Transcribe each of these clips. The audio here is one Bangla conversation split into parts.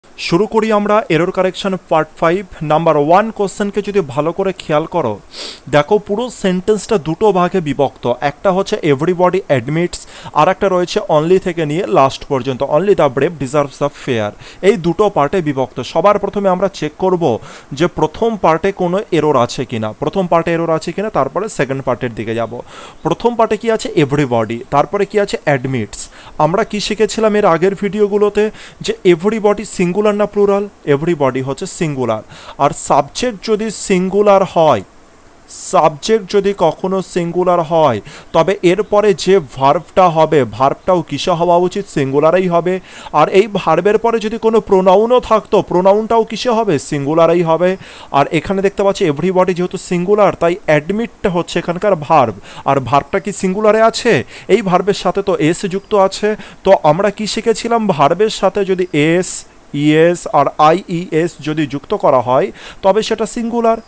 শুরু করি আমরা এরর কারেকশন পার্ট 5 নাম্বার 1 কোশ্চেনকে যদি ভালো করে খেয়াল করো, দেখো পুরো সেন্টেন্সটা দুটো ভাগে বিভক্ত। একটা হচ্ছে এভরিবডি অ্যাডমিটস, আর একটা রয়েছে অনলি থেকে নিয়ে লাস্ট পর্যন্ত, only the brave deserves the fair. এই দুটো পার্টে বিভক্ত। সবার প্রথমে আমরা চেক করব যে প্রথম পার্টে কোনো এরর আছে কিনা, প্রথম পার্টে এরর আছে কিনা, তারপরে সেকেন্ড পার্টের দিকে যাব। প্রথম পার্টে কি আছে? এভরিবডি, তারপরে কি আছে? অ্যাডমিটস। আমরা কি শিখেছিলাম এর আগের ভিডিওগুলোতে? যে এভরিবডি সিঙ্গুলার না প্লুরাল? এভরিবডি হচ্ছে সিঙ্গুলার, আর সাবজেক্ট যদি সিঙ্গুলার হয়, সাবজেক্ট যদি কখনো সিঙ্গুলার হয়, তবে এরপরে যে ভার্বটা হবে, ভার্বটাও কিসে হওয়া উচিত? সিঙ্গুলারেই হবে। আর এই ভার্বের পরে যদি কোনো প্রোনাউনও থাকতো, প্রোনাউনটাও কিসে হবে? সিঙ্গুলারেই হবে। আর এখানে দেখতে পাচ্ছি এভরিবডি যেহেতু সিঙ্গুলার, তাই অ্যাডমিটটা হচ্ছে এখানকার ভার্ব। আর ভার্বটা কি সিঙ্গুলারে আছে? এই ভার্বের সাথে তো এস যুক্ত আছে। তো আমরা কি শিখেছিলাম? ভার্বের সাথে যদি এস, ইএস আর আইইএস যদি যুক্ত করা হয়, তবে সেটা সিঙ্গুলার।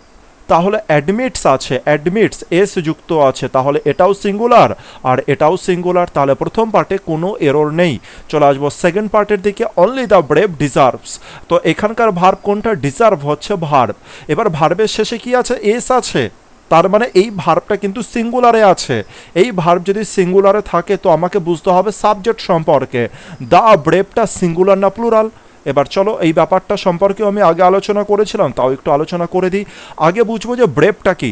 তাহলে অ্যাডমিটস আছে, অ্যাডমিটস এস যুক্ত আছে, তাহলে এটাও সিঙ্গুলার আর এটাও সিঙ্গুলার। তাহলে প্রথম পার্টে কোনো এরর নেই। চলে আসবো সেকেন্ড পার্টের দিকে, অনলি দ্য ব্রেভ ডিজার্ভস। তো এখানকার ভার্ব কোনটা? ডিজার্ভ হচ্ছে ভার্ব। এবার ভার্বের শেষে কি আছে? এস আছে, তার মানে এই ভার্বটা কিন্তু সিঙ্গুলারে আছে। এই ভার্ব যদি সিঙ্গুলারে থাকে তো আমাকে বুঝতে হবে সাবজেক্ট সম্পর্কে, দ্য ব্রেভটা সিঙ্গুলার না প্লুরাল। এবার চলো এই ব্যাপারটা সম্পর্কেও আমি আগে আলোচনা করেছিলাম, তাও একটু আলোচনা করে দিই। আগে বুঝবো যে ব্রেভটা কি।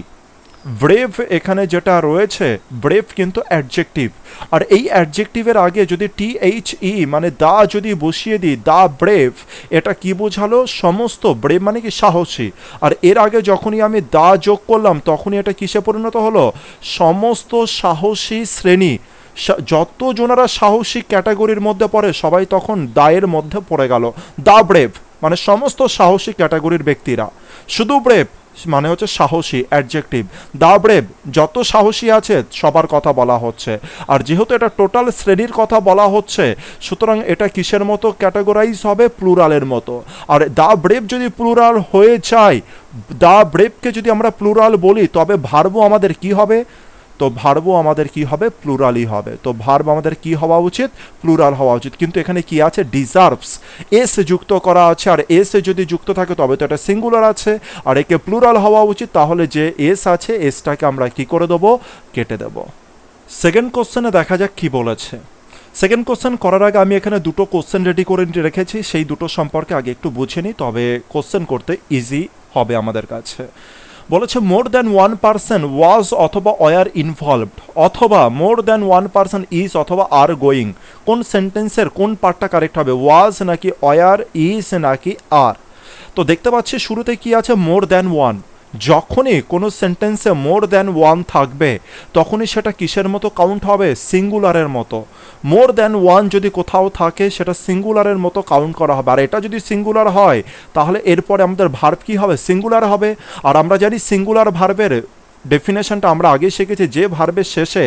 ব্রেভ এখানে যেটা রয়েছে, ব্রেভ কিন্তু অ্যাডজেক্টিভ। আর এই অ্যাডজেক্টিভের আগে যদি THE মানে দা যদি বসিয়ে দিই, দা ব্রেভ, এটা কি বোঝালো? সমস্ত। ব্রেভ মানে কি? সাহসী। আর এর আগে যখনই আমি দা যোগ করলাম, তখনই এটা কিসে পরিণত হলো? সমস্ত সাহসী শ্রেণী, যত জনারা সাহসী ক্যাটাগরির মধ্যে পড়ে সবাই তখন দায়ের মধ্যে পড়ে গেল। দা ব্রেভ মানে সমস্ত সাহসী ক্যাটাগরির ব্যক্তিরা। শুধু ব্রেভ মানে হচ্ছে সাহসী, অ্যাডজেক্টিভ। দা ব্রেভ যত সাহসী আছে সবার কথা বলা হচ্ছে। আর যেহেতু এটা টোটাল শ্রেণীর কথা বলা হচ্ছে, সুতরাং এটা কিসের মতো ক্যাটাগরাইজ হবে? প্লুরালের মতো। আর দা ব্রেভ যদি প্লুরাল হয়ে যায়, দা ব্রেভকে যদি আমরা প্লুরাল বলি, তবে ভার্বও আমাদের কি হবে? তো ভার্বও আমাদের কি হবে? প্লুরালই হবে। তো ভার্ব আমাদের কি হওয়া উচিত? প্লুরাল হওয়া উচিত। কিন্তু এখানে কি আছে? ডিজার্ভস, এস যুক্ত করা আছে। আর এস যদি যুক্ত থাকে তবে তো এটা সিঙ্গুলার আছে, আর একে প্লুরাল হওয়া উচিত। তাহলে যে এস আছে, এসটাকে আমরা কি করে দেবো? কেটে দেব। সেকেন্ড কোশ্চেনে দেখা যাক কি বলেছে। সেকেন্ড কোশ্চেন করার আগে আমি এখানে দুটো কোশ্চেন রেডি করে রেখেছি, সেই দুটো সম্পর্কে আগে একটু বুঝে নিই, তবে কোশ্চেন করতে ইজি হবে আমাদের কাছে। বলেছে মোর দ্যান ওয়ান পার্সন ওয়াজ অথবা ওয়ার ইনভলভড, অথবা more than one person is অথবা আর গোয়িং। কোন সেন্টেন্সের কোন পার্টটা কারেক্ট হবে? ওয়াজ নাকি ওয়ার, ইজ নাকি আর? তো দেখতে পাচ্ছি শুরুতে কি আছে? More than one. যখনই কোনো সেন্টেন্সে মোর দ্যান ওয়ান থাকবে, তখনই সেটা কিসের মতো কাউন্ট হবে? সিঙ্গুলারের মতো। মোর দ্যান ওয়ান যদি কোথাও থাকে, সেটা সিঙ্গুলারের মতো কাউন্ট করা হবে। আর এটা যদি সিঙ্গুলার হয়, তাহলে এরপরে আমাদের ভার্ব কি হবে? সিঙ্গুলার হবে। আর আমরা জানি সিঙ্গুলার ভার্বের ডেফিনেশনটা আমরা আগে শিখেছি, যে ভার্বের শেষে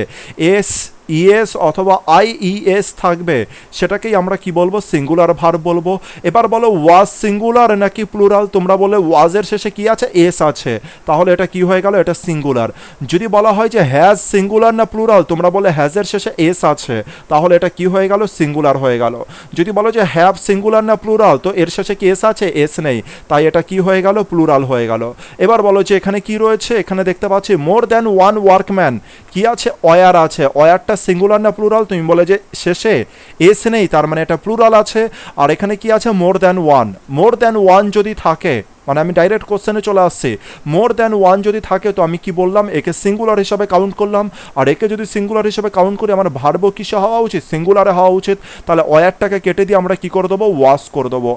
এস, ইএস অথবা আইইএস থাকবে, সেটাকেই আমরা কি বলবো? সিঙ্গুলার ভার্ব বলবো। এবার বলো ওয়াজ সিঙ্গুলার নাকি প্লুরাল? তোমরা বলে ওয়াজের শেষে কি আছে? এস আছে, তাহলে এটা কি হয়ে গেল? এটা সিঙ্গুলার। যদি বলা হয় যে হ্যাজ সিঙ্গুলার না প্লুরাল, তোমরা বলে হ্যাজের শেষে এস আছে, তাহলে এটা কি হয়ে গেল? সিঙ্গুলার হয়ে গেল। যদি বলো যে হ্যাভ সিঙ্গুলার না প্লুরাল, তো এর শেষে কি এস আছে? এস নেই, তাই এটা কি হয়ে গেল? প্লুরাল হয়ে গেল। এবার বলো যে এখানে কি রয়েছে? এখানে দেখতে পাচ্ছি মোর দ্যান ওয়ান ওয়ার্কম্যান, কি আছে? ওয়ার আছে। ওয়ারটা সিঙ্গুলার না প্লুরাল? তুমি বলে যে শেষে এস নেই, তার মানে এটা প্লুরাল আছে। আর এখানে কি আছে? More than one. More than one যদি থাকে, মানে আমি ডাইরেক্ট কোশ্চেনে চলে আসছি, মোর দ্যান ওয়ান যদি থাকে, তো আমি কি বললাম? একে সিঙ্গুলার হিসাবে কাউন্ট করলাম। আর একে যদি সিঙ্গুলার হিসাবে কাউন্ট করি, আমার ভার্বও কিসে হওয়া উচিত? সিঙ্গুলারে হওয়া উচিত। তাহলে ওয়ারটাকে কেটে দিয়ে আমরা কি করে দেবো? ওয়াশ করে দেবো।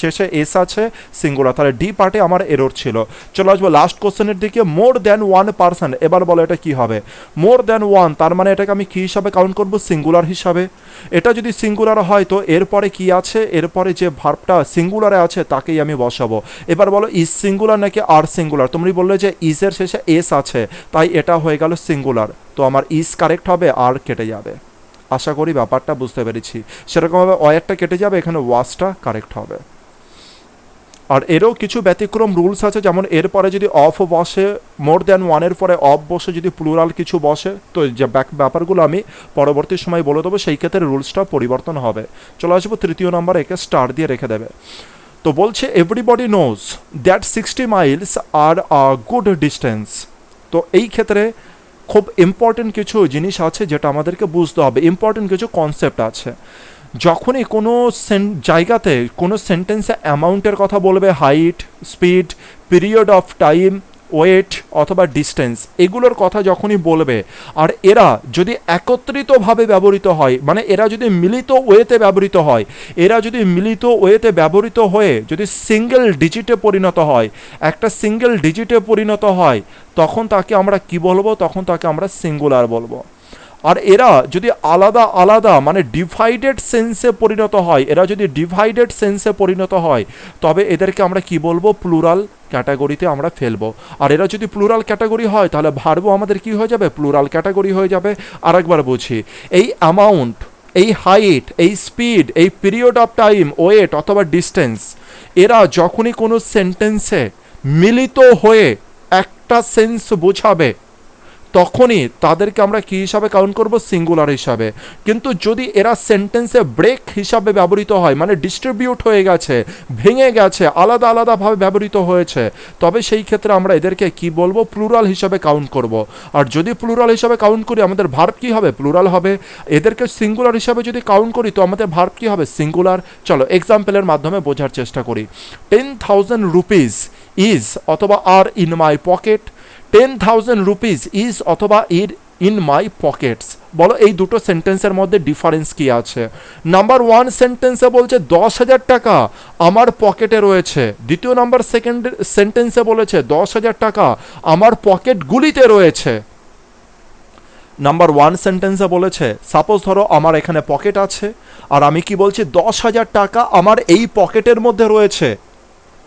শেষে এস আছে, সিঙ্গুলার। তাহলে ডি পার্টে আমার এরর ছিল। চলে আসবো লাস্ট কোশ্চেনের দিকে, মোর দ্যান ওয়ান পার্সন। এবার বলো এটা কি হবে? মোর দ্যান ওয়ান, তার মানে এটাকে আমি কি হিসাবে কাউন্ট করবো? সিঙ্গুলার হিসাবে। এটা যদি সিঙ্গুলার হয়, তো এরপরে কি আছে? এরপরে যে ভার্বটা সিঙ্গুলারে আছে তাকেই আমি বসাবো। এবার বলো ইজ সিঙ্গুলার নাকি আর সিঙ্গুলার? তোমরা বললে যে ইজের শেষে এস আছে, তাই এটা হয়ে গেল সিঙ্গুলার। তো আমার ইজ কারেক্ট হবে, আর কেটে যাবে। আশা করি ব্যাপারটা বুঝতে পেরেছি। সেরকমভাবে ওয়ারটা কেটে যাবে, এখানে ওয়াজটা কারেক্ট হবে। আর এরও কিছু ব্যতিক্রম রুলস আছে, যেমন এরপরে যদি অফ বসে, মোর দ্যান ওয়ানের পরে অফ বসে যদি প্লুরাল কিছু বসে, তো যে ব্যাপারগুলো আমি পরবর্তী সময় বলে দেবো, সেই ক্ষেত্রে রুলসটা পরিবর্তন হবে। চলে আসবো তৃতীয় নম্বর, একে স্টার দিয়ে রেখে দেবে। তো বলছে everybody knows that 60 miles are a good distance. তো এই ক্ষেত্রে খুব ইম্পর্টেন্ট কিছু জিনিস আছে যেটা আমাদেরকে বুঝতে হবে, ইম্পর্টেন্ট কিছু কনসেপ্ট আছে। যখনই কোনো জায়গাতে কোনো সেন্টেন্সে অ্যামাউন্টের কথা বলবে, height, speed, period of time, weight অথবা ডিস্টেন্স, এগুলোর কথা যখনই বলবে, আর এরা যদি একত্রিতভাবে ব্যবহৃত হয়, মানে এরা যদি মিলিত ওয়েতে ব্যবহৃত হয়, এরা যদি মিলিত ওয়েতে ব্যবহৃত হয়ে যদি সিঙ্গেল ডিজিটে পরিণত হয়, একটা সিঙ্গেল ডিজিটে পরিণত হয়, তখন তাকে আমরা কি বলবো? তখন তাকে আমরা সিঙ্গুলার বলবো। আর এরা যদি আলাদা আলাদা মানে ডিভাইডেড সেন্সে পরিণত হয়, এরা যদি ডিভাইডেড সেন্সে পরিণত হয়, তবে এদেরকে আমরা কি বলবো? প্লুরাল ক্যাটাগরিতে আমরা ফেলবো। আর এরা যদি প্লুরাল ক্যাটাগরি হয়, তাহলে ভার্বও আমাদের কি হয়ে যাবে? প্লুরাল ক্যাটাগরি হয়ে যাবে। আরেকবার বুঝি, এই অ্যামাউন্ট, এই হাইট, এই স্পিড, এই পিরিয়ড অফ টাইম, ওয়েট অথবা ডিস্টেন্স, এরা যখনই কোনো সেন্টেন্সে মিলিত হয়ে একটা সেন্স বোঝাবে, তখনই তাদেরকে আমরা কি হিসাবে কাউন্ট করব? সিঙ্গুলার হিসাবে। কিন্তু যদি এরা সেন্টেন্সে ব্রেক হিসাবে ব্যবহৃত হয়, মানে ডিস্ট্রিবিউট হয়ে গেছে, ভেঙে গেছে, আলাদা আলাদাভাবে ব্যবহৃত হয়েছে, তবে সেই ক্ষেত্রে আমরা এদেরকে কি বলবো? প্লুরাল হিসাবে কাউন্ট করব। আর যদি প্লুরাল হিসাবে কাউন্ট করি, আমাদের ভার্ব কি হবে? প্লুরাল হবে। এদেরকে সিঙ্গুলার হিসাবে যদি কাউন্ট করি, তো আমাদের ভার্ব কি হবে? সিঙ্গুলার। চলো এক্সাম্পলের মাধ্যমে বোঝার চেষ্টা করি। 10,000 রুপিস ইজ অথবা are in my pocket. 10,000 rupees is অথবা ইন মাই পকেটস। বলো এই দুটো সেন্টেন্সের মধ্যে ডিফারেন্স কি আছে? নাম্বার ওয়ান সেন্টেন্সে বলছে 10,000 টাকা আমার পকেটে রয়েছে। দ্বিতীয় নাম্বার সেকেন্ড সেন্টেন্সে বলেছে 10,000 টাকা আমার পকেটগুলিতে রয়েছে। নাম্বার ওয়ান সেন্টেন্সে বলেছে, সাপোজ ধরো আমার এখানে পকেট আছে, আর আমি কি বলছি? 10,000 টাকা আমার এই পকেটের মধ্যে রয়েছে।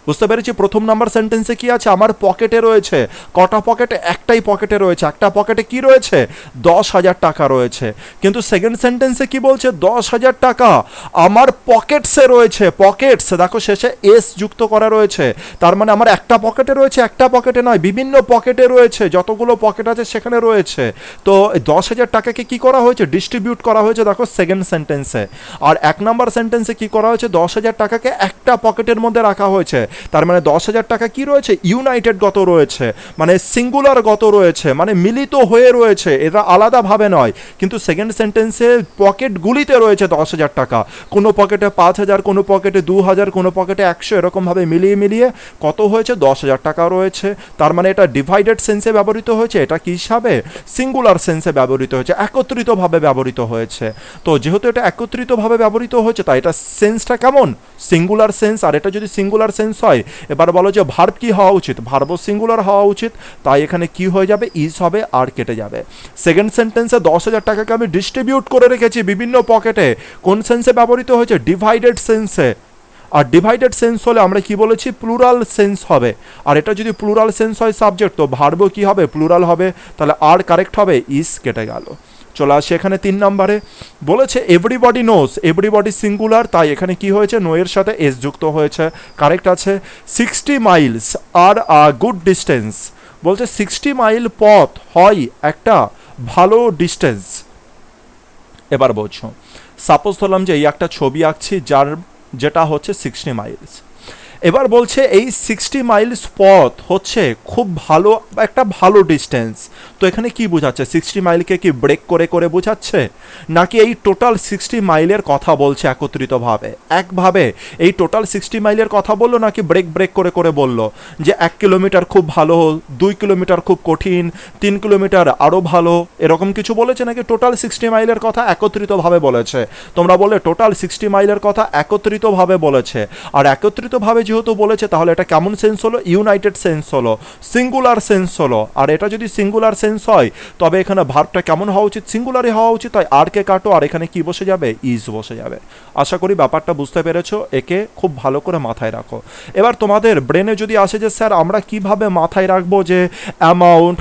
বুঝতে পেরেছি? প্রথম নাম্বার সেন্টেন্সে কি আছে? আমার পকেটে রয়েছে। কটা পকেটে? একটাই পকেটে রয়েছে। একটা পকেটে কি রয়েছে? 10,000 টাকা রয়েছে। কিন্তু সেকেন্ড সেন্টেন্সে কি বলছে? 10,000 টাকা আমার পকেটসে রয়েছে। পকেটস, দেখো শেষে এস যুক্ত করা রয়েছে, তার মানে আমার একটা পকেটে রয়েছে, একটা পকেটে নয়, বিভিন্ন পকেটে রয়েছে, যতগুলো পকেট আছে সেখানে রয়েছে। তো 10,000 টাকাকে কি করা হয়েছে? ডিস্ট্রিবিউট করা হয়েছে, দেখো সেকেন্ড সেন্টেন্সে। আর এক নাম্বার সেন্টেন্সে কি করা হয়েছে? 10,000 টাকাকে একটা পকেটের মধ্যে রাখা হয়েছে, তার মানে 10,000 টাকা কি রয়েছে? ইউনাইটেড গত রয়েছে, মানে সিঙ্গুলার গত রয়েছে, মানে মিলিত হয়ে রয়েছে, এরা আলাদাভাবে নয়। কিন্তু সেকেন্ড সেন্টেন্সে পকেটগুলিতে রয়েছে 10,000 টাকা। কোনো পকেটে 5,000, কোনো পকেটে 2,000, কোনো পকেটে 100, এরকমভাবে মিলিয়ে মিলিয়ে কত হয়েছে? 10,000 টাকা রয়েছে। তার মানে এটা ডিভাইডেড সেন্সে ব্যবহৃত হয়েছে, এটা কি হিসাবে? সিঙ্গুলার সেন্সে ব্যবহৃত হয়েছে, একত্রিতভাবে ব্যবহৃত হয়েছে। তো যেহেতু এটা একত্রিতভাবে ব্যবহৃত হয়েছে, তাই এটা সেন্সটা কেমন? Singular sense. আর এটা যদি সিঙ্গুলার সেন্স হয়, এবার বলো যে ভার্ব কি হওয়া উচিত? ভার্বও সিঙ্গুলার হওয়া উচিত। তাই এখানে কি হয়ে যাবে? ইজ হবে, আর কেটে যাবে। সেকেন্ড সেন্টেন্সে 10,000 টাকাকে আমি ডিস্ট্রিবিউট করে রেখেছি বিভিন্ন পকেটে। কোন সেন্সে ব্যবহৃত হয়েছে? ডিভাইডেড সেন্সে। আর ডিভাইডেড সেন্স হলে আমরা কি বলেছি? প্লুরাল সেন্স হবে। আর এটা যদি প্লুরাল সেন্স হয় সাবজেক্ট, তো ভার্বও কি হবে? প্লুরাল হবে। তাহলে আর কারেক্ট হবে, ইজ কেটে গেল। চলে আসে এখানে 3 নম্বরে, বলেছে এভরিবডি নোস, এভরিবডি সিঙ্গুলার, তাই এখানে কি হয়েছে? নো এর সাথে এস যুক্ত হয়েছে, কারেক্ট আছে। 60 miles are a good distance. বলছে 60 মাইল পথ হয় একটা ভালো ডিস্টেন্স। এবার বলছো, সাপোজ ধরলাম যে এই একটা ছবি আঁকছি, যেটা হচ্ছে 60 মাইলস। এবার বলছে এই 60 মাইলস পথ হচ্ছে খুব ভালো, একটা ভালো ডিস্টেন্স। তো এখানে কি বোঝাচ্ছে? 60 মাইলকে কি ব্রেক করে করে বোঝাচ্ছে, নাকি এই টোটাল 60 মাইলের কথা বলছে একত্রিতভাবে? একভাবে এই টোটাল 60 মাইলের কথা বললো, নাকি ব্রেক ব্রেক করে করে বললো যে 1 কিলোমিটার খুব ভালো, 2 কিলোমিটার খুব কঠিন, 3 কিলোমিটার আরও ভালো, এরকম কিছু বলেছে, নাকি টোটাল 60 মাইলের কথা একত্রিতভাবে বলেছে? তোমরা বলে টোটাল 60 মাইলের কথা একত্রিতভাবে বলেছে। আর একত্রিতভাবে যেহেতু বলেছে, তাহলে এটা কেমন সেন্স হলো? ইউনাইটেড সেন্স হলো, সিঙ্গুলার সেন্স হলো। আর এটা যদি সিঙ্গুলার সেন্স হয়, তবে এখানে ভার্বটা কেমন হওয়া উচিত? সিঙ্গুলারই হওয়া উচিত। তাই আর কে কাটো, আর এখানে কি বসে যাবে? ইজ বসে যাবে। আশা করি ব্যাপারটা বুঝতে পেরেছো, একে খুব ভালো করে মাথায় রাখো। এবার তোমাদের ব্রেনে যদি আসে যে স্যার আমরা কিভাবে মাথায় রাখবো যে amount,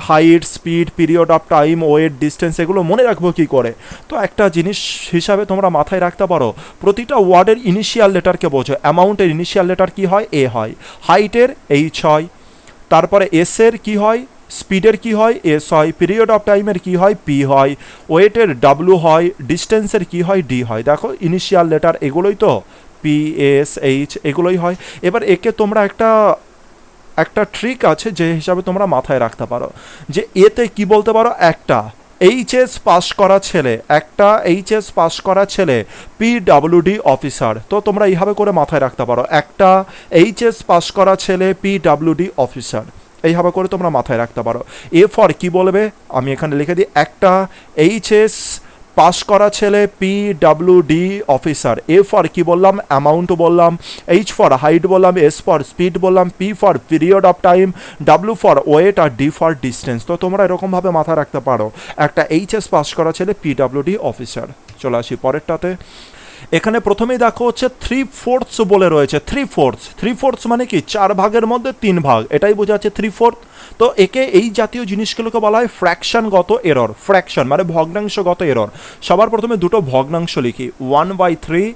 height, speed, period of time, weight, distance এগুলো মনে রাখবো কি করে, তো একটা জিনিস হিসাবে তোমরা মাথায় রাখতে পারো, প্রতিটা ওয়ার্ডের ইনিশিয়াল লেটারকে বোঝো। অ্যামাউন্টের ইনিশিয়াল লেটার কি হয়? এ হয়। হাইটের এইচ হয়, তারপরে এসের কি হয়? স্পিডের কি হয়? এস হয়। পিরিয়ড অফ টাইমের কি হয়? পি হয়। ওয়েটের ডাব্লু হয়। ডিস্টেন্সের কি হয়? ডি হয়। দেখো ইনিশিয়াল লেটার এগুলোই তো, পি, এস, এইচ এগুলোই হয়। এবার একে তোমরা একটা ট্রিক আছে যে হিসাবে তোমরা মাথায় রাখতে পারো, যে এতে কি বলতে পারো, একটা এইচএস পাস করা ছেলে, একটা এইচএস পাস করা ছেলে পিডাব্লিউডি অফিসার। তো তোমরা এইভাবে করে মাথায় রাখতে পারো, একটা এইচএস পাস করা ছেলে পিডাব্লিউডি অফিসার, এইভাবে করে তোমরা মাথায় রাখতে পারো। এ ফর কি বলবে, আমি এখানে লিখে দিই, একটা এইচএস পাস করা ছেলে পিডাব্লিউডি অফিসার। এ ফর কি বললাম? অ্যামাউন্ট বললাম। এইচ ফর হাইট বললাম। এস ফর স্পিড বললাম। P for period of time. W for weight. আর ডি ফর ডিস্টেন্স। তো তোমরা এরকমভাবে মাথায় রাখতে পারো, একটা এইচএস পাস করা ছেলে পিডাব্লিউডি অফিসার। চলে আসি পরেরটাতে। এখানে প্রথমেই দেখো হচ্ছে 3/4 বলে রয়েছে। 3/4 মানে কি? 4 ভাগের মধ্যে 3 ভাগ, এটাই বোঝাচ্ছে 3/4। তো একে এই জাতীয় জিনিসগুলোকে বলা হয় ফ্র্যাকশনগত এরর। ফ্র্যাকশন মানে ভগ্নাংশগত এরর। সবার প্রথমে দুটো ভগ্নাংশ লিখি, 1/3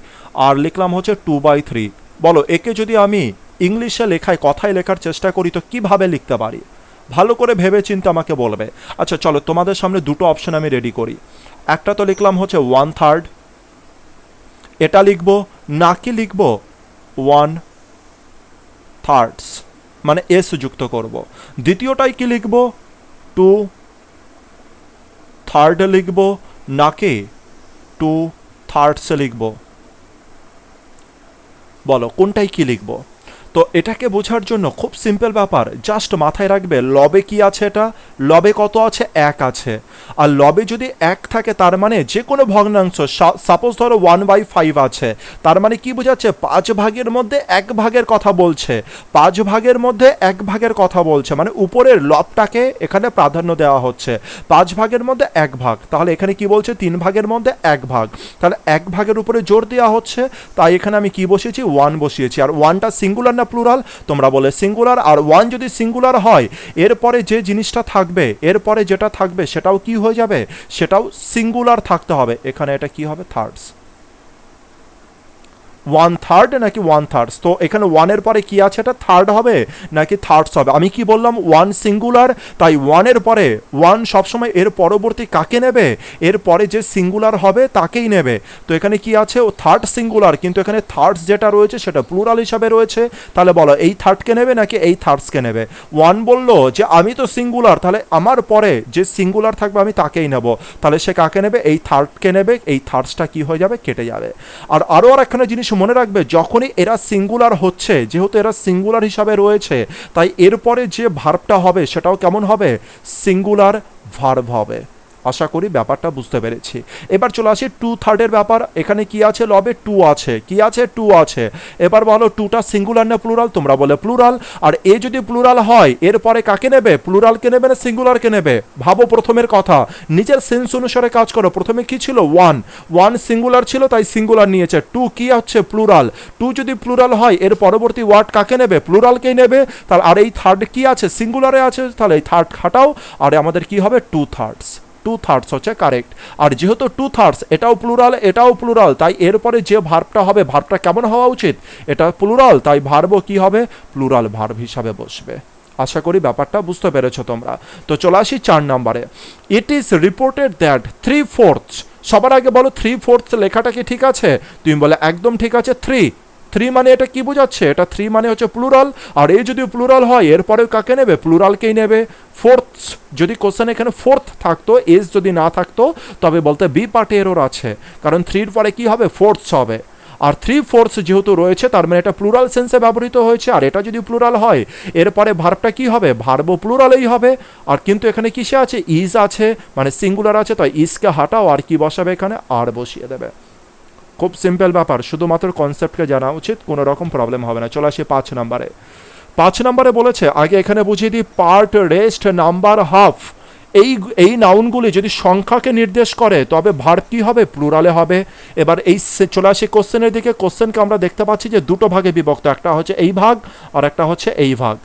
আর লিখলাম হচ্ছে 2/3। বলো একে যদি আমি ইংলিশে লেখায়, কথায় লেখার চেষ্টা করি, তো কিভাবে লিখতে পারি? ভালো করে ভেবে চিন্তে আমাকে বলবে। আচ্ছা চলো, তোমাদের সামনে দুটো অপশন আমি রেডি করি। একটা তো লিখলাম হচ্ছে 1/3, এটা লিখবো, নাকি লিখবো 1/3 মানে এস যুক্ত করব। দ্বিতীয়টাই কি লিখবো, 2/3 লিখবো, নাকি 2/3 লিখবো? বলো কোনটাই কি লিখবো? তো এটাকে বোঝার জন্য খুব সিম্পল ব্যাপার, জাস্ট মাথায় রাখবে লবে কি আছে, এটা লবে কত আছে? 1 আছে। আর লবে যদি 1 থাকে তার মানে যে কোনো ভগ্নাংশ, সাপোজ ধরো 1/5 আছে, তার মানে কি বোঝাচ্ছে? 5 ভাগের মধ্যে 1 ভাগের কথা বলছে। 5 ভাগের মধ্যে 1 ভাগের কথা বলছে, মানে উপরের লবটাকে এখানে প্রাধান্য দেওয়া হচ্ছে। 5 ভাগের মধ্যে 1 ভাগ, তাহলে এখানে কি বলছে? 3 ভাগের মধ্যে 1 ভাগ, তাহলে 1 ভাগের উপরে জোর দেওয়া হচ্ছে। তাই এখানে আমি কি বসিয়েছি? 1 বসিয়েছি। আর 1টা সিঙ্গুলার না প্লুরাল? তোমরা বলে সিঙ্গুলার। আর 1 যদি সিঙ্গুলার হয়, এরপরে যে জিনিসটা থাকবে, এরপরে যেটা থাকবে সেটাও কি হয়ে যাবে? সেটাও সিঙ্গুলার থাকতে হবে। এখানে এটা কি হবে? থার্ডস। 1/3 নাকি 1/3? তো এখানে 1 এর পরে কি আছে? এটা থার্ড হবে নাকি থার্ডস হবে? আমি কি বললাম? 1 সিঙ্গুলার, তাই 1 এর পরে 1 সবসময় এর পরবর্তী কাকে নেবে? এর পরে যে সিঙ্গুলার হবে তাকেই নেবে। তো এখানে কি আছে? ও থার্ড সিঙ্গুলার, কিন্তু এখানে থার্ডস যেটা রয়েছে সেটা প্লুরাল হিসাবে রয়েছে। তাহলে বলো এই থার্ডকে নেবে নাকি এই থার্ডসকে নেবে? 1 বললো যে আমি তো সিঙ্গুলার, তাহলে আমার পরে যে সিঙ্গুলার থাকবে আমি তাকেই নেব। তাহলে সে কাকে নেবে? এই থার্ডকে নেবে। এই থার্ডসটা কি হয়ে যাবে? কেটে যাবে। আর আরও একখানা জিনিস মনে রাখবে, যখনই এরা সিঙ্গুলার হচ্ছে, যেহেতু এরা সিঙ্গুলার হিসাবে রয়েছে, তাই এরপরে যে ভার্বটা হবে সেটাও কেমন হবে? সিঙ্গুলার ভার্ব হবে। আশা করি ব্যাপারটা বুঝতে পেরেছি। এবার চলে আসি 2/3 ব্যাপার। এখানে কি আছে? লবে 2 আছে। কি আছে? 2 আছে। এবার বলো 2টা সিঙ্গুলার না প্লুরাল? তোমরা বলে প্লুরাল। আর এ যদি প্লুরাল হয়, এরপরে কাকে নেবে? প্লুরালকে নেবে না সিঙ্গুলারকে নেবে? ভাবো প্রথমের কথা, নিজের সেন্স অনুসারে কাজ করো। প্রথমে কি ছিল? 1 সিঙ্গুলার ছিল, তাই সিঙ্গুলার নিয়েছে। 2 কি হচ্ছে? প্লুরাল। 2 যদি প্লুরাল হয়, এর পরবর্তী ওয়ার্ড কাকে নেবে? প্লুরালকেই নেবে। তাহলে আর এই থার্ড কি আছে? সিঙ্গুলারে আছে, তাহলে এই থার্ড খাটাও। আর আমাদের কি হবে? 2/3 হচ্ছে কারেক্ট। আর যেহেতু 2/3 এটাও প্লুরাল, এটাও প্লুরাল, তাই এরপরে যে ভার্বটা হবে, ভার্বটা কেমন হওয়া উচিত? এটা প্লুরাল, তাই ভার্বও কি হবে? প্লুরাল ভার্ব হিসাবে বসবে। আশা করি ব্যাপারটা বুঝতে পেরেছো তোমরা। তো চলে আসি 4 নম্বরে। ইট ইজ রিপোর্টেড দ্যাট 3/4, সবার আগে বলো 3/4 লেখাটা কি ঠিক আছে? তুমি বলে একদম ঠিক আছে। 3 মানে এটা কি বোঝাচ্ছে? এটা 3 মানে হচ্ছে প্লুরাল। আর এই যদি প্লুরাল হয়, এরপরে কাকে নেবে? প্লুরালকেই নেবে। 4th যদি কোশ্চেন এখানে 4th থাকতো, এস যদি না থাকতো, তবে বলতে বি পার্টে এরর আছে, কারণ 3 পরে কি হবে? 4th হবে। আর 3/4 যেহেতু রয়েছে, তার মানে এটা প্লুরাল সেন্সে ব্যবহৃত হয়েছে। আর এটা যদি প্লুরাল হয়, এরপরে ভার্বটা কি হবে? ভার্বও প্লুরালেই হবে। আর কিন্তু এখানে কিসে আছে? ইজ আছে, মানে সিঙ্গুলার আছে, তাই ইজকে হাটাও, আর কি বসাবে? এখানে আর বসিয়ে দেবে। খুব সিম্পল ব্যাপার, শুধুমাত্র কনসেপ্টকে জানা উচিত, কোনো রকম প্রবলেম হবে না। চলে আসি 5 নম্বরে। 5 নম্বরে বলেছে, আগে এখানে বুঝিয়ে দিই, পার্ট রেস্ট নাম্বার হাফ। এই এই নাউনগুলি যদি সংখ্যাকে নির্দেশ করে তবে ভার্ব কি হবে, প্লুরালে হবে। এবার এই চলে আসি কোশ্চেনের দিকে। কোশ্চেনকে আমরা দেখতে পাচ্ছি যে দুটো ভাগে বিভক্ত, একটা হচ্ছে এই ভাগ আর একটা হচ্ছে এই ভাগ।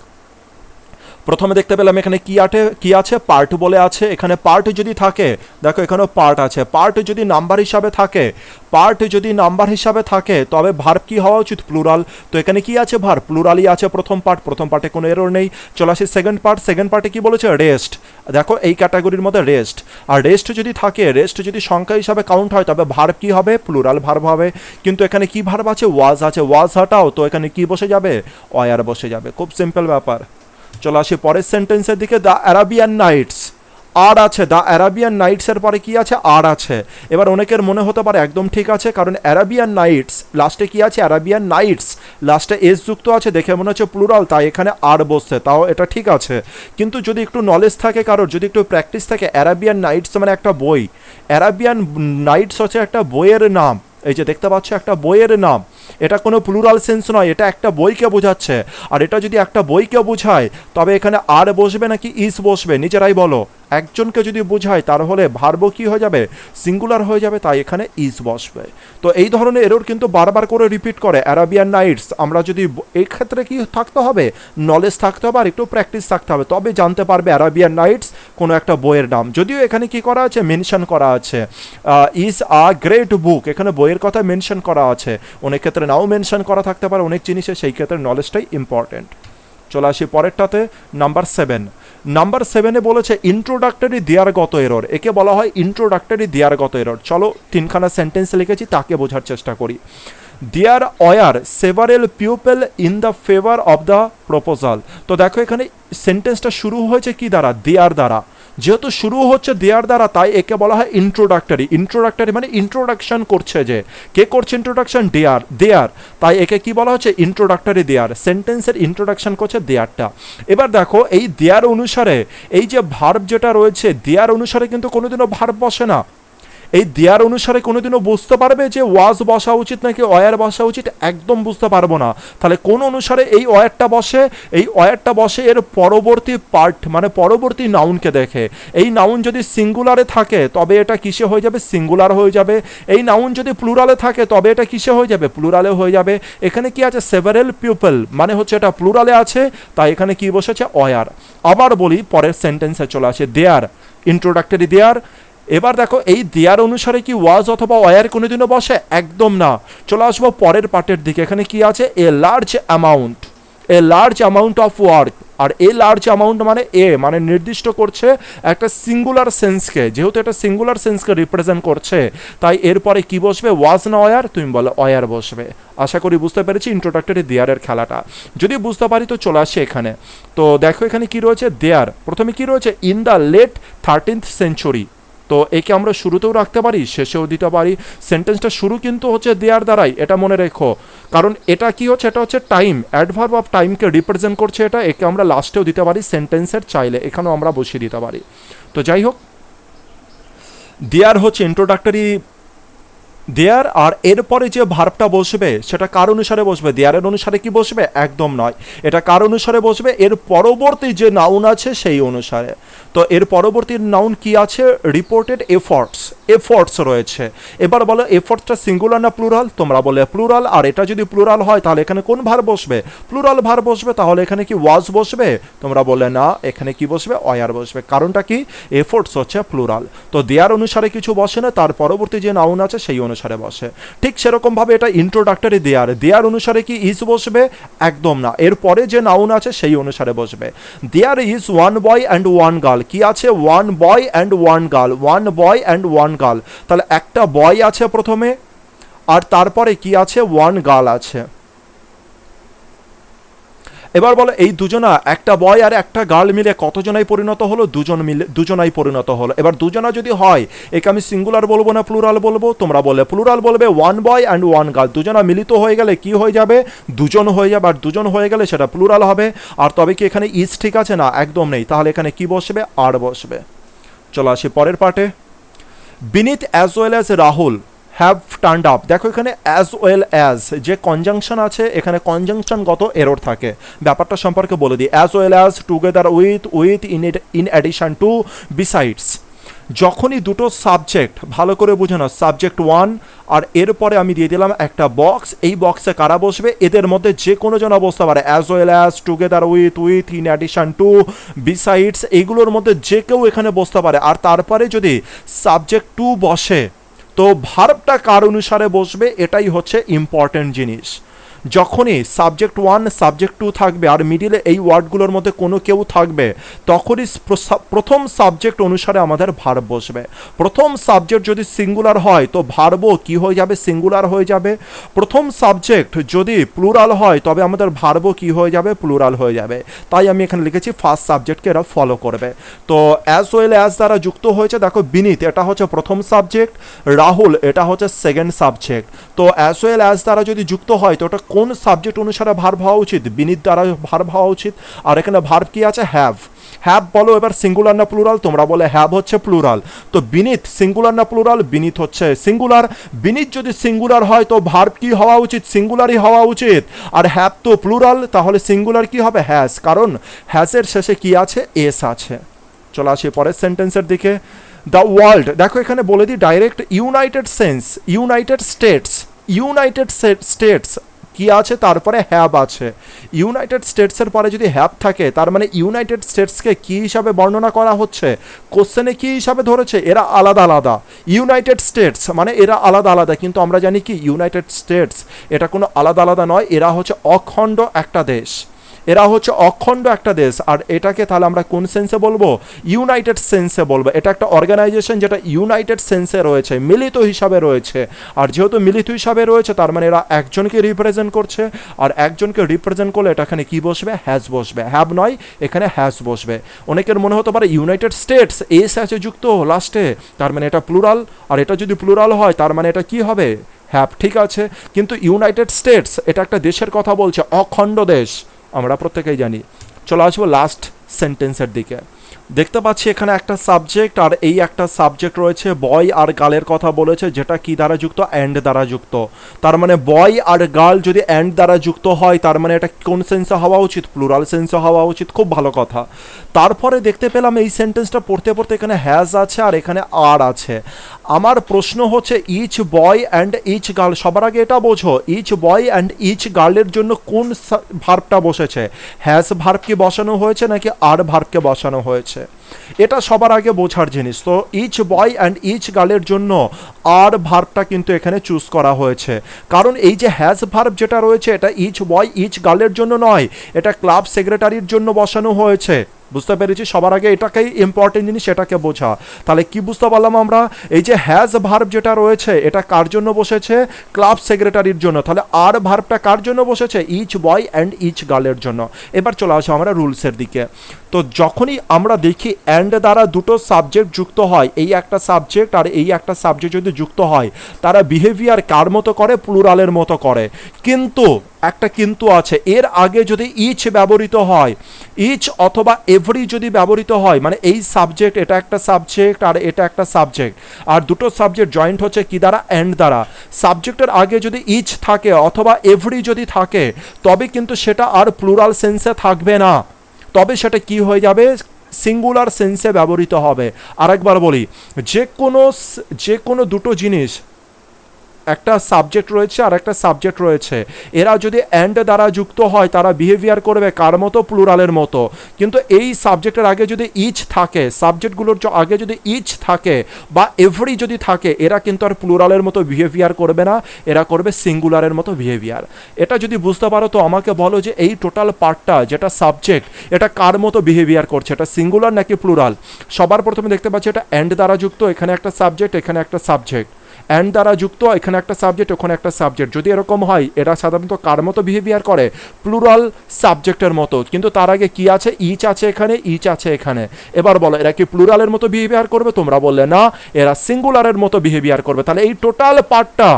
প্রথমে দেখতে পেলাম এখানে কি আছে, পার্ট বলে আছে। এখানে পার্ট যদি থাকে, দেখো এখানেও পার্ট আছে, পার্ট যদি নাম্বার হিসাবে থাকে তবে ভার্ব কি হওয়া উচিত, প্লুরাল। তো এখানে কি আছে, ভার্ব প্লুরালই আছে প্রথম পার্টে কোনো এরর নেই। চলে আসি সেকেন্ড পার্টে কি বলেছে, রেস্ট। দেখো এই ক্যাটাগরির মধ্যে রেস্ট, আর রেস্ট যদি সংখ্যা হিসাবে কাউন্ট হয় তবে ভার্ব কি হবে, প্লুরাল ভার্ব হবে। কিন্তু এখানে কি ভার্ব আছে, ওয়াজ হাটাও, তো এখানে কি বসে যাবে, ওয়ার বসে যাবে। খুব সিম্পল ব্যাপার। চলে আসি পরের সেন্টেন্সের দিকে। দ্য অ্যারাবিয়ান নাইটস, আর আছে, দ্য অ্যারাবিয়ান নাইটসের পরে কি আছে, আর আছে। এবার অনেকের মনে হতে পারে একদম ঠিক আছে, কারণ অ্যারাবিয়ান নাইটস লাস্টে কি আছে, অ্যারাবিয়ান নাইটস লাস্টে এস যুক্ত আছে, দেখে মনে হচ্ছে প্লুরাল, তাই এখানে আর বসছে, তাও এটা ঠিক আছে। কিন্তু যদি একটু নলেজ থাকে কারোর, যদি একটু প্র্যাকটিস থাকে, অ্যারাবিয়ান নাইটস মানে একটা বই, অ্যারাবিয়ান নাইটস হচ্ছে একটা বইয়ের নাম। এই যে দেখতে পাচ্ছ একটা বইয়ের নাম, এটা কোনো প্লুরাল সেন্স নয়, এটা একটা বইকে বোঝাচ্ছে। আর এটা যদি একটা বইকে বোঝায় তবে এখানে আর বসবে নাকি ইস বসবে, নিজেরাই বলো। একজনকে যদি বোঝায় তাহলে ভার্ব কি হয়ে যাবে, সিঙ্গুলার হয়ে যাবে, তাই এখানে ইস বসবে। তো এই ধরনের এরর কিন্তু বারবার করে রিপিট করে অ্যারাবিয়ান নাইটস। আমরা যদি এই ক্ষেত্রে কি থাকতে হবে, নলেজ থাকতে হবে আর একটু প্র্যাকটিস থাকতে হবে, তবে জানতে পারবে অ্যারাবিয়ান নাইটস কোনো একটা বইয়ের নাম। যদিও এখানে কি করা আছে, মেনশন করা আছে ইজ আ গ্রেট বুক, এখানে বইয়ের কথা মেনশন করা আছে। অনেক ক্ষেত্রে নাও মেনশন করা থাকতে পারে অনেক জিনিসে, সেই ক্ষেত্রে নলেজটাই ইম্পর্টেন্ট। চলে আসি পরেরটাতে, নাম্বার 7 বলেছে ইন্ট্রোডাক্টরি দেয়ারগত এরর। একে বলা হয় ইন্ট্রোডাক্টরি দেয়ারগত এরর। চলো তিনখানা সেন্টেন্স লিখেছি, তাকে বোঝার চেষ্টা করি। There were several people in the favour of the proposal. তো দেখো এখানে সেন্টেন্সটা শুরু হয়েছে কি দ্বারা, দেয়ার দ্বারা। যেহেতু শুরু হচ্ছে দেয়ার দ্বারা, তাই একে বলা হয় ইন্ট্রোডাক্টরি মানে ইন্ট্রোডাকশন করছে, যে কে করছে ইন্ট্রোডাকশন, দেয়ার, তাই একে কি বলা হচ্ছে, ইন্ট্রোডাক্টরি দেয়ার। সেন্টেন্সের ইন্ট্রোডাকশন করছে দেয়ারটা। এবার দেখো এই দেয়ার অনুসারে এই যে ভার্ব যেটা রয়েছে, দেয়ার অনুসারে কিন্তু কোনোদিনও ভার্ব বসে না। এই দেয়ার অনুসারে কোনোদিনও বুঝতে পারবে যে ওয়াজ বসা উচিত নাকি ওয়ার বসা উচিত, একদম বুঝতে পারবো না। তাহলে কোন অনুসারে এই ওয়ারটা বসে, এই ওয়ারটা বসে এর পরবর্তী পার্ট মানে পরবর্তী নাউনকে দেখে। এই নাউন যদি সিঙ্গুলারে থাকে তবে এটা কিসে হয়ে যাবে, সিঙ্গুলার হয়ে যাবে। এই নাউন যদি প্লুরালে থাকে তবে এটা কিসে হয়ে যাবে, প্লুরালে হয়ে যাবে। এখানে কি আছে, সেভারেল পিপল মানে হচ্ছে এটা প্লুরালে আছে, তাই এখানে কি বসেছে, ওয়ার। আবার বলি, পরের সেন্টেন্সে চলে আসে দেয়ার, ইন্ট্রোডাক্টরি দেয়ার। এবার দেখো এই দেয়ার অনুসারে কি ওয়াজ অথবা ওয়ার কোনোদিনও বসে, একদম না। চলে আসবো পরের পার্টের দিকে। এখানে কি আছে, a large amount of work. আর এ লার্জ অ্যামাউন্ট মানে নির্দিষ্ট করছে একটা সিঙ্গুলার সেন্সকে, যেহেতু এটা সিঙ্গুলার সেন্সকে রিপ্রেজেন্ট করছে, তাই এরপরে কি বসবে, ওয়াজ না ওয়ার, তুমি বলো ওয়ার বসবে। আশা করি বুঝতে পেরেছি ইন্ট্রোডাক্টরি দেয়ারের খেলাটা। যদি বুঝতে পারি তো চলে আসছে এখানে। তো দেখো এখানে কি রয়েছে, দেয়ার প্রথমে কি রয়েছে, in the late 13th century। তো একে আমরা শুরুতেও রাখতে পারি, শেষেও দিতে পারি। সেন্টেন্সটা শুরু কিন্তু হচ্ছে দেয়ার দ্বারাই, এটা মনে রেখো। কারণ এটা কি হচ্ছে, এটা হচ্ছে টাইম, অ্যাডভার্ব অফ টাইমকে রিপ্রেজেন্ট করছে এটা। একে আমরা লাস্টেও দিতে পারি সেন্টেন্সের চাইলে, এখানেও আমরা বসিয়ে দিতে পারি। তো যাই হোক, দেয়ার হচ্ছে ইন্ট্রোডাক্টরি দেয়ার। আর এরপরে যে ভার্বটা বসবে সেটা কার অনুসারে বসবে, দেয়ারের অনুসারে কি বসবে, একদম নয়। এটা কার অনুসারে বসবে, এর পরবর্তী যে নাউন আছে সেই অনুসারে। তো এর পরবর্তী নাউন কি আছে, রিপোর্টেড এফর্টস রয়েছে। এবার বলো এফর্টসটা সিঙ্গুলার না প্লুরাল, তোমরা বলে প্লুরাল। আর এটা যদি প্লুরাল হয় তাহলে এখানে কোন ভার্ব বসবে, প্লুরাল ভার্ব বসবে। তাহলে এখানে কি ওয়াজ বসবে, তোমরা বলে না, এখানে কি বসবে, ওয়ার বসবে। কারণটা কি, এফর্টস হচ্ছে প্লুরাল। তো দেয়ার অনুসারে কিছু বসে না, তার পরবর্তী যে নাউন আছে সেই অনুসারে বসে। ঠিক সেরকম ভাবে এটা ইন্ট্রোডাক্টরি দেয়ার অনুসারে কি ইজ বসবে, একদম না। এরপরে যে নাউন আছে সেই অনুসারে বসবে। There is one boy and one girl. কি আছে, one boy and one girl. তাহলে একটা বয় আছে প্রথমে, আর তারপরে কি আছে, ওয়ান গার্ল আছে। এবার বলো এই দুজনা, একটা বয় আর একটা গার্ল মিলে কতজনাই পরিণত হলো, দুজনাই পরিণত হলো। এবার দুজনা যদি হয়, একে আমি সিঙ্গুলার বলবো না প্লুরাল বলবো, তোমরা বলে প্লুরাল বলবে। One boy and one girl, দুজনা মিলিত হয়ে গেলে কি হয়ে যাবে, দুজন হয়ে যাবে। আর দুজন হয়ে গেলে সেটা প্লুরাল হবে। আর তবে কি এখানে ইজ ঠিক আছে না, একদম নেই। তাহলে এখানে কি বসবে, আর বসবে। চলো আসি পরের পার্টে। Vineet as well as Rahul have turned up. দেখো এখানে অ্যাজ ওয়েল অ্যাজ যে কনজাংশন আছে, এখানে কনজাংশনগত এরর থাকে। ব্যাপারটা সম্পর্কে বলে দিই, as well as, together with, with, in addition to, besides. যখনই দুটো সাবজেক্ট, ভালো করে বুঝে নাও, সাবজেক্ট ওয়ান আর এরপরে আমি দিয়ে দিলাম একটা বক্স, এই বক্সে কারা বসবে, এদের মধ্যে যে কোনো জন বসতে পারে, as well as, together with, with, in addition to, besides, এইগুলোর মধ্যে যে কেউ এখানে বসতে পারে। আর তারপরে যদি সাবজেক্ট টু বসে, তো ভার্বটা কার অনুসারে বসবে, এটাই হচ্ছে ইম্পর্টেন্ট জিনিস। যখনই সাবজেক্ট ওয়ান সাবজেক্ট টু থাকবে আর মিডিলে এই ওয়ার্ডগুলোর মধ্যে কোনো কেউ থাকবে, তখনই প্রথম সাবজেক্ট অনুসারে আমাদের ভার্ব বসবে। প্রথম সাবজেক্ট যদি সিঙ্গুলার হয় তো ভার্বও কি হয়ে যাবে, সিঙ্গুলার হয়ে যাবে। প্রথম সাবজেক্ট যদি প্লুরাল হয় তবে আমাদের ভার্বও কি হয়ে যাবে, প্লুরাল হয়ে যাবে। তাই আমি এখানে লিখেছি ফার্স্ট সাবজেক্টকে এরা ফলো করবে। তো অ্যাজ ওয়েল অ্যাজ দ্বারা যুক্ত হয়েছে, দেখো বিনীত এটা হচ্ছে প্রথম সাবজেক্ট, রাহুল এটা হচ্ছে সেকেন্ড সাবজেক্ট। তো অ্যাজ ওয়েল অ্যাজ দ্বারা যদি যুক্ত হয় তো ওটা কোন সাবজেক্ট অনুসারে ভার্ব হওয়া উচিত, বিনীত দ্বারা ভার্ব হওয়া উচিত। আর এখানে ভার্ব কি আছে, হ্যাভ। হ্যাভ বলো এবার সিঙ্গুলার না প্লুরাল, তোমরা বলে হ্যাভ হচ্ছে প্লুরাল। তো বিনীত সিঙ্গুলার না প্লুরাল, বিনীত হচ্ছে সিঙ্গুলার। বিনীত যদি সিঙ্গুলার হয় তো ভার্ব কি হওয়া উচিত, সিঙ্গুলারই হওয়া উচিত। আর হ্যাভ তো প্লুরাল, তাহলে সিঙ্গুলার কি হবে, হ্যাজ, কারণ হ্যাজের শেষে কি আছে, এস আছে। চলে আসি পরের সেন্টেন্সের দিকে। দ্য ওয়ার্ল্ড, দেখো এখানে বলে দিই direct, United sense, United states, United states কি আছে, তারপরে হ্যাভ আছে। ইউনাইটেড স্টেটসের পরে যদি হ্যাভ থাকে, তার মানে ইউনাইটেড স্টেটসকে কি হিসাবে বর্ণনা করা হচ্ছে, কোশ্চেনে কি হিসাবে ধরেছে, এরা আলাদা আলাদা। ইউনাইটেড স্টেটস মানে এরা আলাদা আলাদা, কিন্তু আমরা জানি কি ইউনাইটেড স্টেটস এটা কোনো আলাদা আলাদা নয়, এরা হচ্ছে অখণ্ড একটা দেশ। এরা হচ্ছে অখণ্ড একটা দেশ। আর এটাকে তাহলে আমরা কোন সেন্সে বলবো, ইউনাইটেড সেন্সে বলবো। এটা একটা অর্গানাইজেশন যেটা ইউনাইটেড সেন্সে রয়েছে, মিলিত হিসাবে রয়েছে। আর যেহেতু মিলিত হিসাবে রয়েছে, তার মানে এরা একজনকে রিপ্রেজেন্ট করছে। আর একজনকে রিপ্রেজেন্ট করলে এটা এখানে কি বসবে, হ্যাজ বসবে, হ্যাভ নয়, এখানে হ্যাজ বসবে। অনেকের মনে হতে পারে ইউনাইটেড স্টেটস এস আছে যুক্ত লাস্টে, তার মানে এটা প্লুরাল। আর এটা যদি প্লুরাল হয় তার মানে এটা কি হবে, হ্যাভ, ঠিক আছে। কিন্তু ইউনাইটেড স্টেটস এটা একটা দেশের কথা বলছে, অখণ্ড দেশ, আমরা প্রত্যেকেই জানি। চলে আসবো লাস্ট সেন্টেন্সের দিকে। দেখতে পাচ্ছি এখানে একটা সাবজেক্ট, আর এই একটা সাবজেক্ট রয়েছে, বয় আর গার্লের কথা বলেছে, যেটা কি দ্বারা যুক্ত, অ্যান্ড দ্বারা যুক্ত। তার মানে বয় আর গার্ল যদি অ্যান্ড দ্বারা যুক্ত হয়, তার মানে এটা কোন সেন্সে হওয়া উচিত, প্লুরাল সেন্সে হওয়া উচিত। খুব ভালো কথা। তারপরে দেখতে পেলাম এই সেন্টেন্সটা পড়তে পড়তে এখানে হ্যাজ আছে আর এখানে আর আছে। আমার প্রশ্ন হচ্ছে, each boy and each girl, সবার আগে এটা বোঝো, ইচ বয় অ্যান্ড ইচ গার্লের জন্য কোন ভার্বটা বসেছে, হ্যাজ ভার্বকে বসানো হয়েছে নাকি আর ভার্বকে বসানো হয়েছে, এটা সবার আগে বোঝার জিনিস। তো ইচ বয় অ্যান্ড ইচ গার্লের জন্য আর ভার্বটা কিন্তু এখানে চুজ করা হয়েছে, কারণ এই যে হ্যাজ ভার্ব যেটা রয়েছে এটা ইচ বয় ইচ গার্লের জন্য নয়, এটা ক্লাব সেক্রেটারির জন্য বসানো হয়েছে। বুঝতে পেরেছি, সবার আগে এটাকেই ইম্পর্টেন্ট জিনিস, এটাকে বোঝা। তাহলে কি বুঝতে পারলাম আমরা, এই যে হ্যাজ ভার্ব যেটা রয়েছে এটা কার জন্য বসেছে, ক্লাব সেক্রেটারির জন্য। তাহলে আর ভার্বটা কার জন্য বসেছে, ইচ বয় অ্যান্ড ইচ গার্লের জন্য। এবার চলে আসো আমরা রুলসের দিকে। তো যখনই আমরা দেখি অ্যান্ড দ্বারা দুটো সাবজেক্ট যুক্ত হয়, এই একটা সাবজেক্ট আর এই একটা সাবজেক্ট যদি যুক্ত হয়, তারা বিহেভিয়ার কার মতো করে, প্লুরালের মতো করে। কিন্তু একটা কিন্তু আছে, এর আগে যদি ইচ ব্যবহৃত হয়, ইচ অথবা এভরি যদি ব্যবহৃত হয়, মানে এই সাবজেক্ট এটা একটা সাবজেক্ট আর এটা একটা সাবজেক্ট, আর দুটো সাবজেক্ট জয়েন্ট হচ্ছে কি দ্বারা, অ্যান্ড দ্বারা। সাবজেক্টের আগে যদি ইচ থাকে অথবা এভরি যদি থাকে, তবে কিন্তু সেটা আর প্লুরাল সেন্সে থাকবে না, তবে সেটা কি হয়ে যাবে, সিঙ্গুলার সেন্সে ব্যবহৃত হবে। আরেকবার বলি, যে কোনো দুটো জিনিস, একটা সাবজেক্ট রয়েছে আর একটা সাবজেক্ট রয়েছে, এরা যদি অ্যান্ড দ্বারা যুক্ত হয় তারা বিহেভিয়ার করবে কার মতো, প্লুরালের মতো। কিন্তু এই সাবজেক্টের আগে যদি ইচ থাকে, সাবজেক্টগুলোর আগে যদি ইচ থাকে বা এভরি যদি থাকে, এরা কিন্তু আর প্লুরালের মতো বিহেভিয়ার করবে না, এরা করবে সিঙ্গুলারের মতো বিহেভিয়ার। এটা যদি বুঝতে পারো তো আমাকে বলো যে এই টোটাল পার্টটা যেটা সাবজেক্ট, এটা কার মতো বিহেভিয়ার করছে, এটা সিঙ্গুলার নাকি প্লুরাল। সবার প্রথমে দেখতে পাচ্ছি এটা অ্যান্ড দ্বারা যুক্ত, এখানে একটা সাবজেক্ট এখানে একটা সাবজেক্ট, অ্যান্ড দ্বারা যুক্ত, এখানে একটা সাবজেক্ট ওখানে একটা সাবজেক্ট। যদি এরকম হয়, এরা সাধারণত কার মতো বিহেভিয়ার করে, প্লুরাল সাবজেক্টের মতো। কিন্তু তার আগে কি আছে, ইচ আছে এখানে, ইচ আছে এখানে। এবার বলো এরা কি প্লুরালের মতো বিহেভিয়ার করবে, তোমরা বললে না, এরা সিঙ্গুলারের মতো বিহেভিয়ার করবে। তাহলে এই টোটাল পার্টটা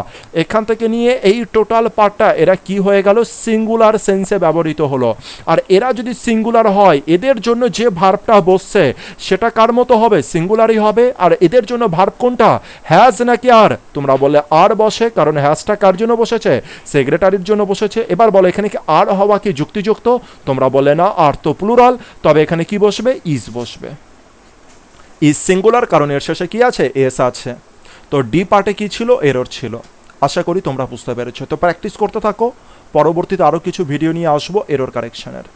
এখান থেকে নিয়ে এই টোটাল পার্টটা এরা কি হয়ে গেল, সিঙ্গুলার সেন্সে ব্যবহৃত হলো। আর এরা যদি সিঙ্গুলার হয়, এদের জন্য যে ভার্বটা বসছে সেটা কার মতো হবে, সিঙ্গুলারই হবে। আর এদের জন্য ভার্ব কোনটা, হ্যাজ নাকি আর, তোমরা বললে আর বসে, কারণ হ্যাশটা কার জন্য বসেছে, সেক্রেটারির জন্য বসেছে। এবার বলো এখানে কি আর হওয়া কি যুক্তিযুক্ত, তোমরা বললে না, আর তো প্লুরাল, তবে এখানে কি বসবে, ইজ বসবে। ইজ সিঙ্গুলার, কারণ এর শেষে কি আছে, এস আছে। তো ডি পার্টে কি ছিল, এরর ছিল। আশা করি তোমরা বুঝতে পেরেছো। তো প্র্যাকটিস করতে থাকো, পরবর্তীতে আরও কিছু ভিডিও নিয়ে আসবো এরর কারেকশনের।